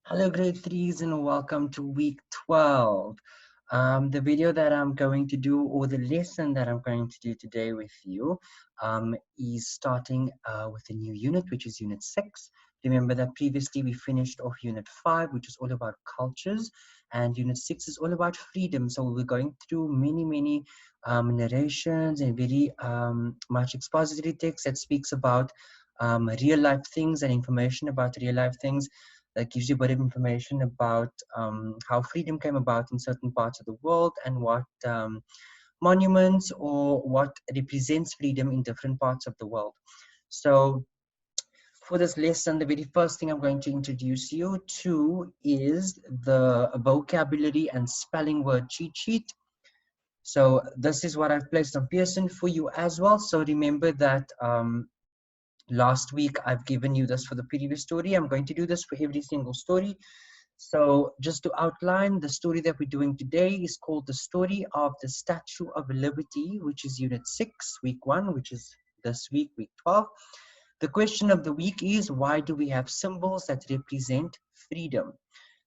Hello, grade threes, and welcome to week 12. The video that I'm going to do, or the lesson that I'm going to do today with you, is starting with a new unit, which is unit 6. Remember that previously we finished off unit 5, which is all about cultures, and unit 6 is all about freedom. So we're going through many narrations and very much expository text that speaks about real life things and information about real life things that gives you a bit of information about how freedom came about in certain parts of the world and what monuments or what represents freedom in different parts of the world. So for this lesson, the very first thing I'm going to introduce you to is the vocabulary and spelling word cheat sheet. So this is what I've placed on Pearson for you as well. So remember that last week I've given you this for the previous story. I'm going to do this for every single story. So just to outline, the story that we're doing today is called The Story of the Statue of Liberty, which is Unit 6, Week 1, which is this week, Week 12. The question of the week is, why do we have symbols that represent freedom?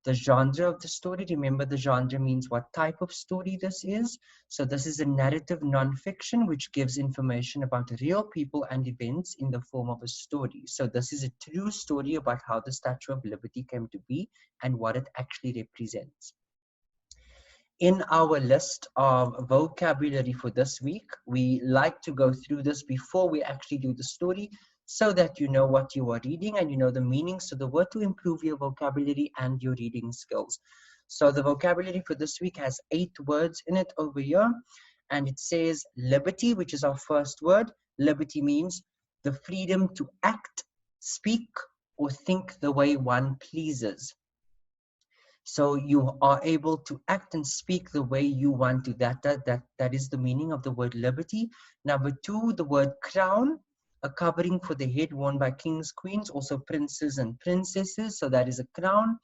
The genre of the story, remember the genre means what type of story this is. So this is a narrative nonfiction which gives information about real people and events in the form of a story. So this is a true story about how the Statue of Liberty came to be and what it actually represents. In our list of vocabulary for this week, we like to go through this before we actually do the story so that you know what you are reading and you know the meanings of the word to improve your vocabulary and your reading skills. So the vocabulary for this week has 8 words in it over here, and it says liberty, which is our first word. Liberty means the freedom to act, speak, or think the way one pleases. So you are able to act and speak the way you want to. That is the meaning of the word liberty. Number 2, the word crown, a covering for the head worn by kings, queens, also princes and princesses. So that is a crown.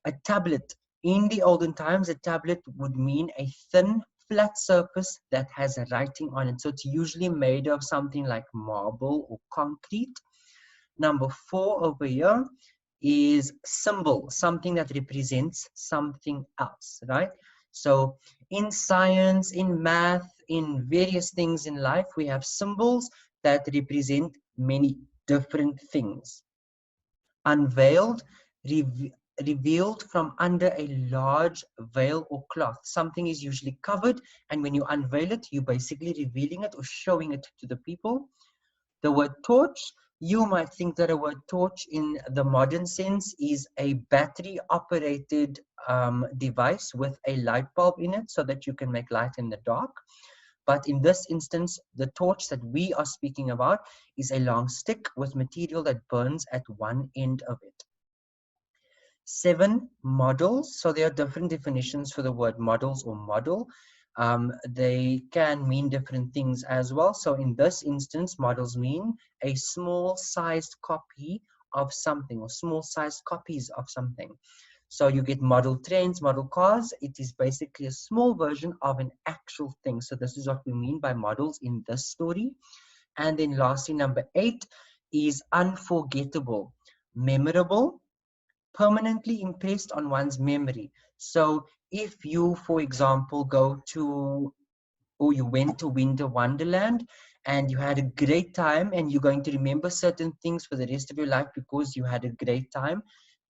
A tablet. In the olden times, a tablet would mean a thin, flat surface that has a writing on it. So it's usually made of something like marble or concrete. Number 4 over here is symbol, something that represents something else, right? So in science, in math, in various things in life, we have symbols that represent many different things. Unveiled, revealed from under a large veil or cloth. Something is usually covered, and when you unveil it, you're basically revealing it or showing it to the people. The word torch, you might think that a word torch in the modern sense is a battery operated device with a light bulb in it so that you can make light in the dark. But in this instance, the torch that we are speaking about is a long stick with material that burns at one end of it. 7, models. So there are different definitions for the word models or model. They can mean different things as well. So in this instance, models mean a small sized copy of something or small sized copies of something. So you get model trains, model cars. It is basically a small version of an actual thing. So this is what we mean by models in this story. And then lastly, number 8 is unforgettable, memorable, permanently impressed on one's memory. So if you, for example, go to, or you went to Winter Wonderland and you had a great time and you're going to remember certain things for the rest of your life because you had a great time,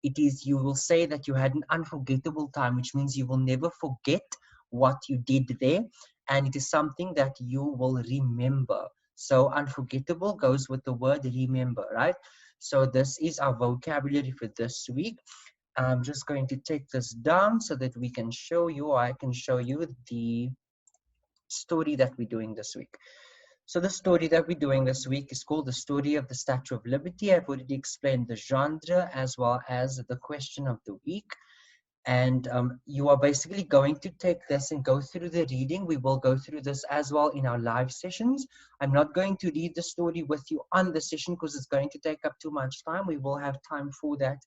it is, you will say that you had an unforgettable time, which means you will never forget what you did there, and it is something that you will remember. So unforgettable goes with the word remember, right? So this is our vocabulary for this week. I'm just going to take this down so that we can show you, or I can show you the story that we're doing this week. So the story that we're doing this week is called The Story of the Statue of Liberty. I've already explained the genre as well as the question of the week. And you are basically going to take this and go through the reading. We will go through this as well in our live sessions. I'm not going to read the story with you on the session because it's going to take up too much time. We will have time for that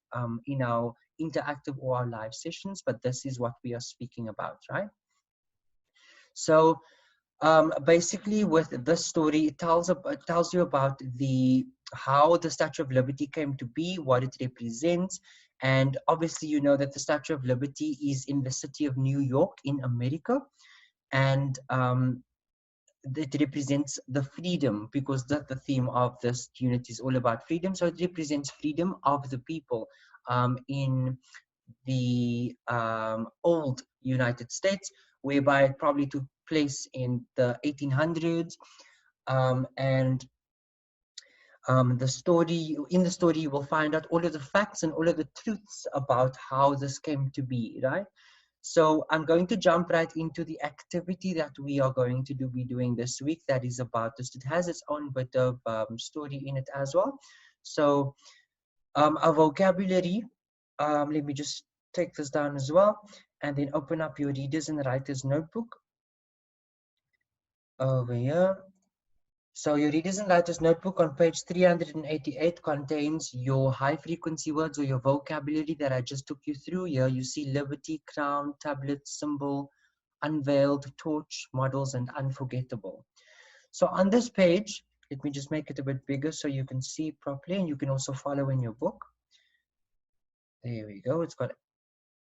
in our interactive or our live sessions, but this is what we are speaking about, right? So basically with this story, it tells you about how the Statue of Liberty came to be, what it represents, And obviously, you know that the Statue of Liberty is in the city of New York in America. And it represents the freedom, because that's the theme of this unit, is all about freedom. So it represents freedom of the people in the old United States, whereby it probably took place in the 1800s. And the story, in the story, you will find out all of the facts and all of the truths about how this came to be, right? So I'm going to jump right into the activity that we are going to be doing this week. That is about this. It has its own bit of story in it as well. So our vocabulary, let me just take this down as well, and then open up your readers and writers notebook over here. So your readers and writers notebook on page 388 contains your high frequency words, or your vocabulary that I just took you through. Here you see liberty, crown, tablet, symbol, unveiled, torch, models, and unforgettable. So on this page, let me just make it a bit bigger so you can see properly, and you can also follow in your book. There we go. It's got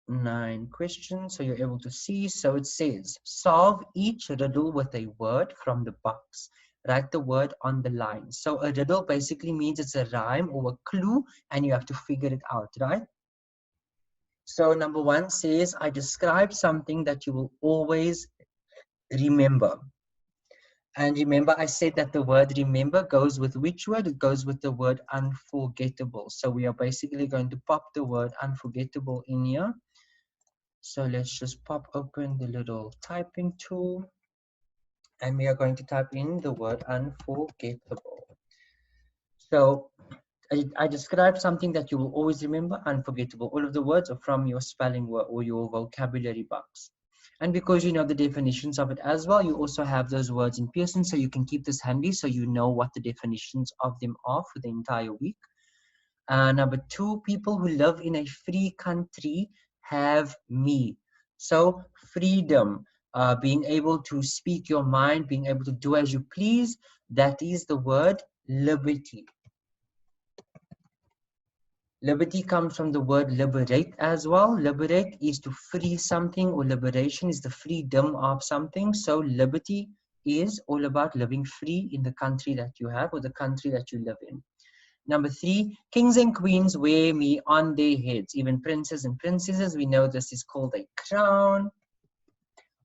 9 questions, so you're able to see. So it says, solve each riddle with a word from the box. Write the word on the line. So a riddle basically means it's a rhyme or a clue, and you have to figure it out, right? So number 1 says, I describe something that you will always remember. And remember, I said that the word remember goes with which word? It goes with the word unforgettable. So we are basically going to pop the word unforgettable in here. So let's just pop open the little typing tool, and we are going to type in the word unforgettable. So I described something that you will always remember, unforgettable. All of the words are from your spelling word or your vocabulary box. And because you know the definitions of it as well, you also have those words in Pearson, so you can keep this handy so you know what the definitions of them are for the entire week. Number 2, people who live in a free country have me. So freedom, being able to speak your mind, being able to do as you please, that is the word liberty. Liberty comes from the word liberate as well. Liberate is to free something, or liberation is the freedom of something. So liberty is all about living free in the country that you have, or the country that you live in. Number 3, kings and queens wear me on their heads. Even princes and princesses, we know this is called a crown.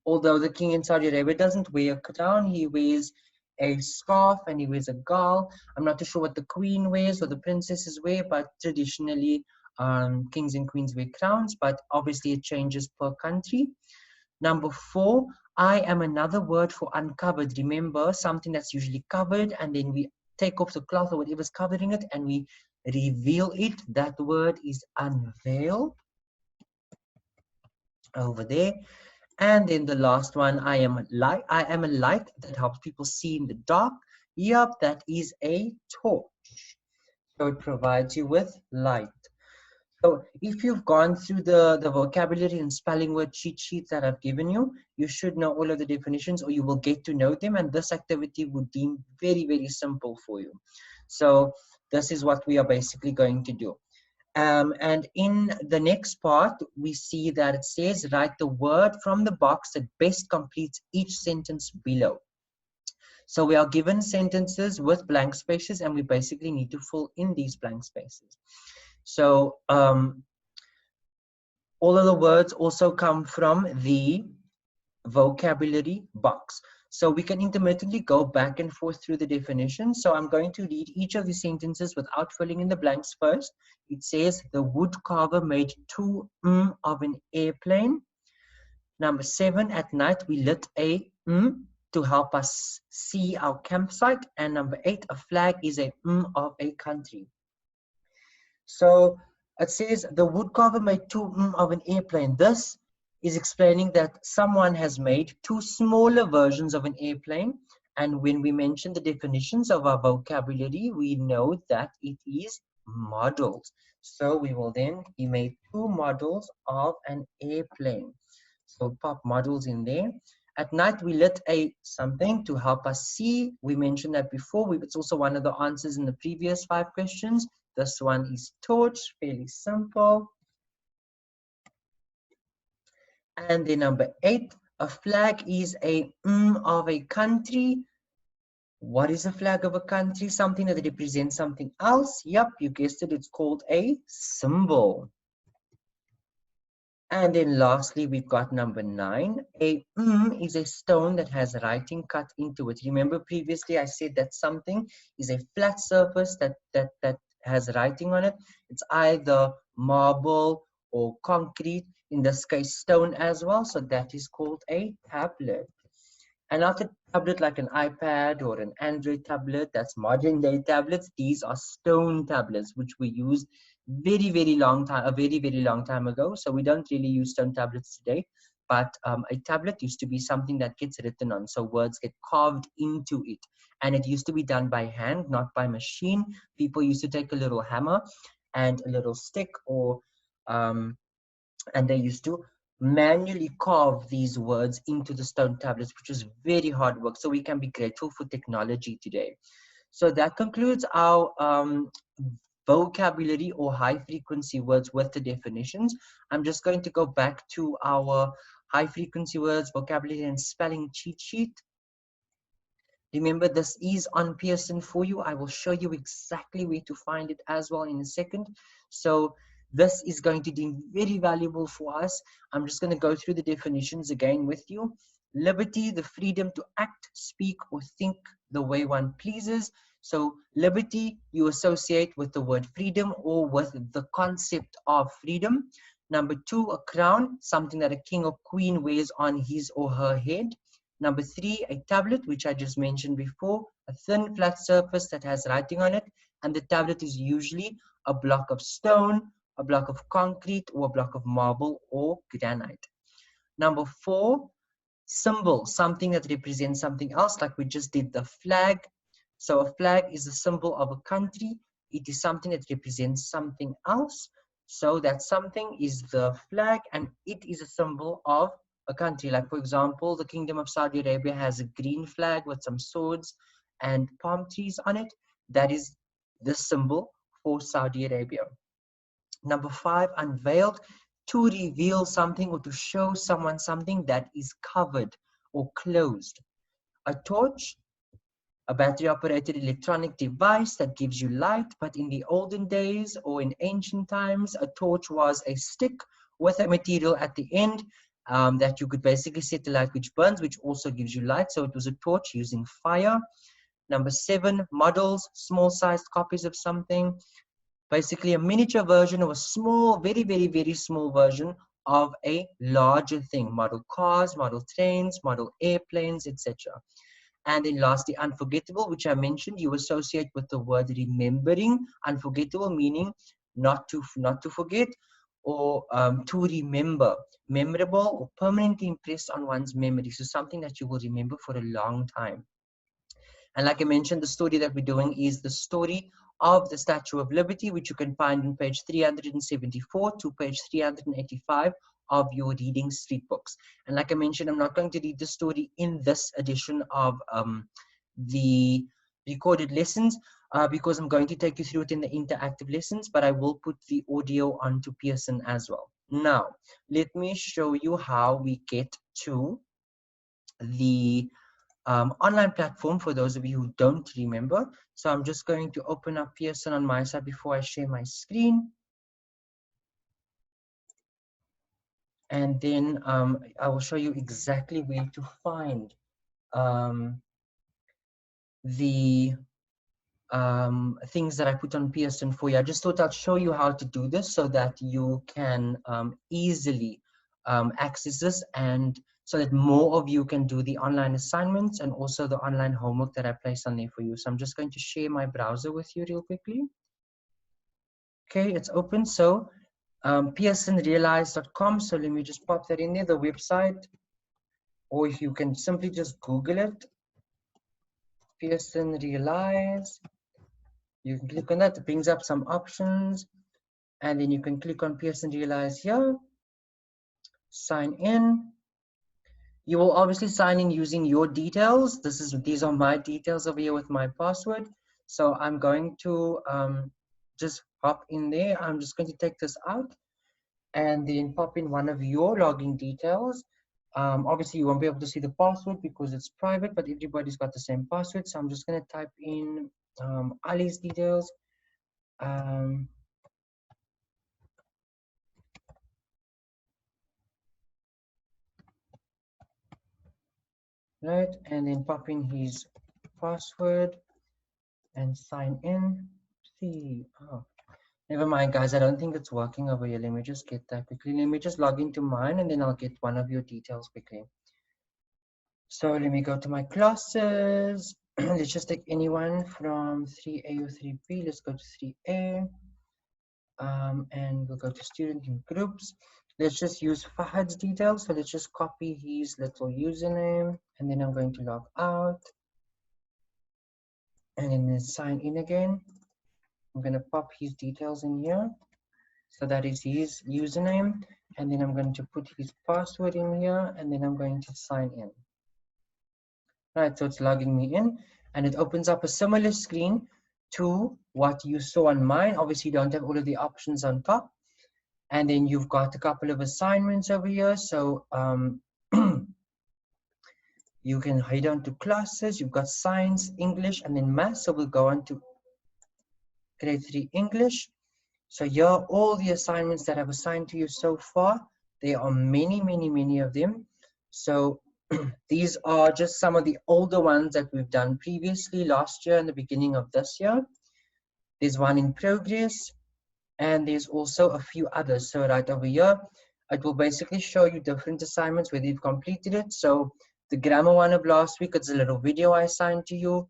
Although the king in Saudi Arabia doesn't wear a crown, he wears a scarf and he wears a gal. I'm not too sure what the queen wears or the princesses wear, but traditionally kings and queens wear crowns, but obviously it changes per country. Number 4, I am another word for uncovered. Remember, something that's usually covered, and then we take off the cloth or whatever's covering it and we reveal it. That word is unveil over there. And then the last one, I am a light that helps people see in the dark. Yep, that is a torch. So it provides you with light. So if you've gone through the vocabulary and spelling word cheat sheets that I've given you, you should know all of the definitions, or you will get to know them, and this activity would deem very, very simple for you. So this is what we are basically going to do. And in the next part, we see that it says, write the word from the box that best completes each sentence below. So we are given sentences with blank spaces, and we basically need to fill in these blank spaces. So all of the words also come from the vocabulary box. So we can intermittently go back and forth through the definitions. So I'm going to read each of the sentences without filling in the blanks first. It says, the wood carver made 2 of an airplane. Number 7, at night we lit a to help us see our campsite. And number 8, a flag is a of a country. So it says the woodcarver made 2 of an airplane. This is explaining that someone has made 2 smaller versions of an airplane. And when we mention the definitions of our vocabulary, we know that it is models. So we will then, he made 2 models of an airplane. So pop models in there. At night, we lit a something to help us see. We mentioned that before. It's also one of the answers in the previous 5 questions. This one is torch, fairly simple. And then number 8, a flag is a of a country. What is a flag of a country? Something that represents something else. Yep, you guessed it, it's called a symbol. And then lastly, we've got number 9. A is a stone that has writing cut into it. Remember previously I said that something is a flat surface that has writing on it. It's either marble or concrete, in this case stone as well. So that is called a tablet. And not a tablet like an iPad or an Android tablet, that's modern day tablets. These are stone tablets, which we used a very long time ago. So we don't really use stone tablets today. But a tablet used to be something that gets written on. So words get carved into it. And it used to be done by hand, not by machine. People used to take a little hammer and a little stick, or and they used to manually carve these words into the stone tablets, which is very hard work. So we can be grateful for technology today. So that concludes our vocabulary or high frequency words with the definitions. I'm just going to go back to our high frequency words, vocabulary and spelling cheat sheet. Remember, this is on Pearson for you. I will show you exactly where to find it as well in a second. So this is going to be very valuable for us. I'm just going to go through the definitions again with you. Liberty, the freedom to act, speak, or think the way one pleases. So liberty, you associate with the word freedom or with the concept of freedom. Number 2, a crown, something that a king or queen wears on his or her head. Number 3, a tablet, which I just mentioned before, a thin flat surface that has writing on it, and the tablet is usually a block of stone, a block of concrete, or a block of marble or granite. Number 4, symbol, something that represents something else, like we just did the flag. So a flag is a symbol of a country. It is something that represents something else. So that something is the flag, and it is a symbol of a country. Like, for example, the Kingdom of Saudi Arabia has a green flag with some swords and palm trees on it. That is the symbol for Saudi Arabia. Number 5, unveiled, to reveal something or to show someone something that is covered or closed. A torch, a battery-operated electronic device that gives you light, but in the olden days or in ancient times, a torch was a stick with a material at the end that you could basically set the light which burns, which also gives you light. So it was a torch using fire. Number 7, models, small-sized copies of something. Basically a miniature version of a small, very small version of a larger thing. Model cars, model trains, model airplanes, etc. And then lastly, unforgettable, which I mentioned, you associate with the word remembering. Unforgettable meaning not to forget, or to remember. Memorable or permanently impressed on one's memory. So something that you will remember for a long time. And like I mentioned, the story that we're doing is the story of the Statue of Liberty, which you can find on page 374 to page 385 of your Reading Street books. And like I mentioned, I'm not going to read the story in this edition of the recorded lessons because I'm going to take you through it in the interactive lessons, but I will put the audio onto Pearson as well. Now, let me show you how we get to the online platform for those of you who don't remember. So I'm just going to open up Pearson on my side before I share my screen. And then I will show you exactly where to find the things that I put on Pearson for you. I just thought I'd show you how to do this so that you can easily access this, and so that more of you can do the online assignments and also the online homework that I place on there for you. So I'm just going to share my browser with you real quickly. Okay, it's open. So pearsonrealize.com. So let me just pop that in there, the website, or if you can simply just Google it, Pearson Realize. You can click on that, it brings up some options, and then you can click on Pearson Realize here, sign in. You will obviously sign in using your details. These are my details over here with my password. So I'm going to just hop in there. I'm just going to take this out and then pop in one of your login details. Obviously, you won't be able to see the password because it's private, but everybody's got the same password. So I'm just going to type in Ali's details. Right, and then pop in his password and sign in. See, oh, never mind, guys. I don't think it's working over here. Let me just get that quickly. Let me just log into mine, and then I'll get one of your details quickly. So let me go to my classes. Let's just take anyone from 3A or 3B. Let's go to 3A. And we'll go to student in groups. Let's just use Fahad's details. So let's just copy his little username, and then I'm going to log out. And then sign in again. I'm going to pop his details in here. So that is his username. And then I'm going to put his password in here, and then I'm going to sign in. Right, so it's logging me in, and it opens up a similar screen to what you saw on mine. Obviously, you don't have all of the options on top. And then you've got a couple of assignments over here. So you can head on to classes. You've got science, English, and then math. So we'll go on to grade 3 English. So here are all the assignments that I've assigned to you so far. There are many of them. So these are just some of the older ones that we've done previously last year and the beginning of this year. There's one in progress, and there's also a few others. So right over here, it will basically show you different assignments whether you've completed it. So the grammar one of last week, it's a little video I assigned to you.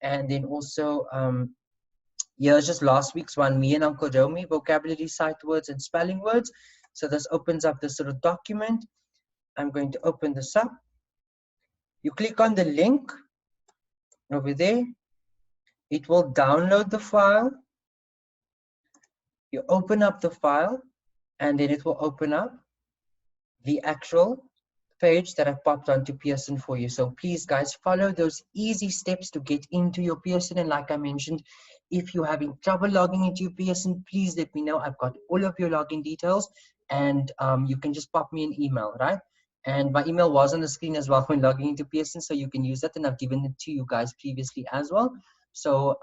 And then also, here's just last week's one, me and Uncle Romy, vocabulary, sight words, and spelling words. So this opens up this little document. I'm going to open this up. You click on the link over there. It will download the file. You open up the file, and then it will open up the actual page that I've popped onto Pearson for you. So please, guys, follow those easy steps to get into your Pearson. And like I mentioned, if you're having trouble logging into your Pearson, please let me know. I've got all of your login details, and you can just pop me an email, right? And my email was on the screen as well when logging into Pearson, so you can use that, and I've given it to you guys previously as well. So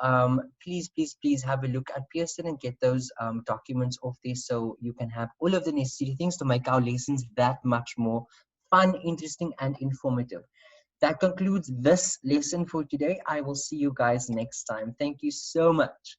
please have a look at Pearson and get those documents off there so you can have all of the necessary things to make our lessons that much more fun, interesting, and informative. That concludes this lesson for today. I will see you guys next time. Thank you so much.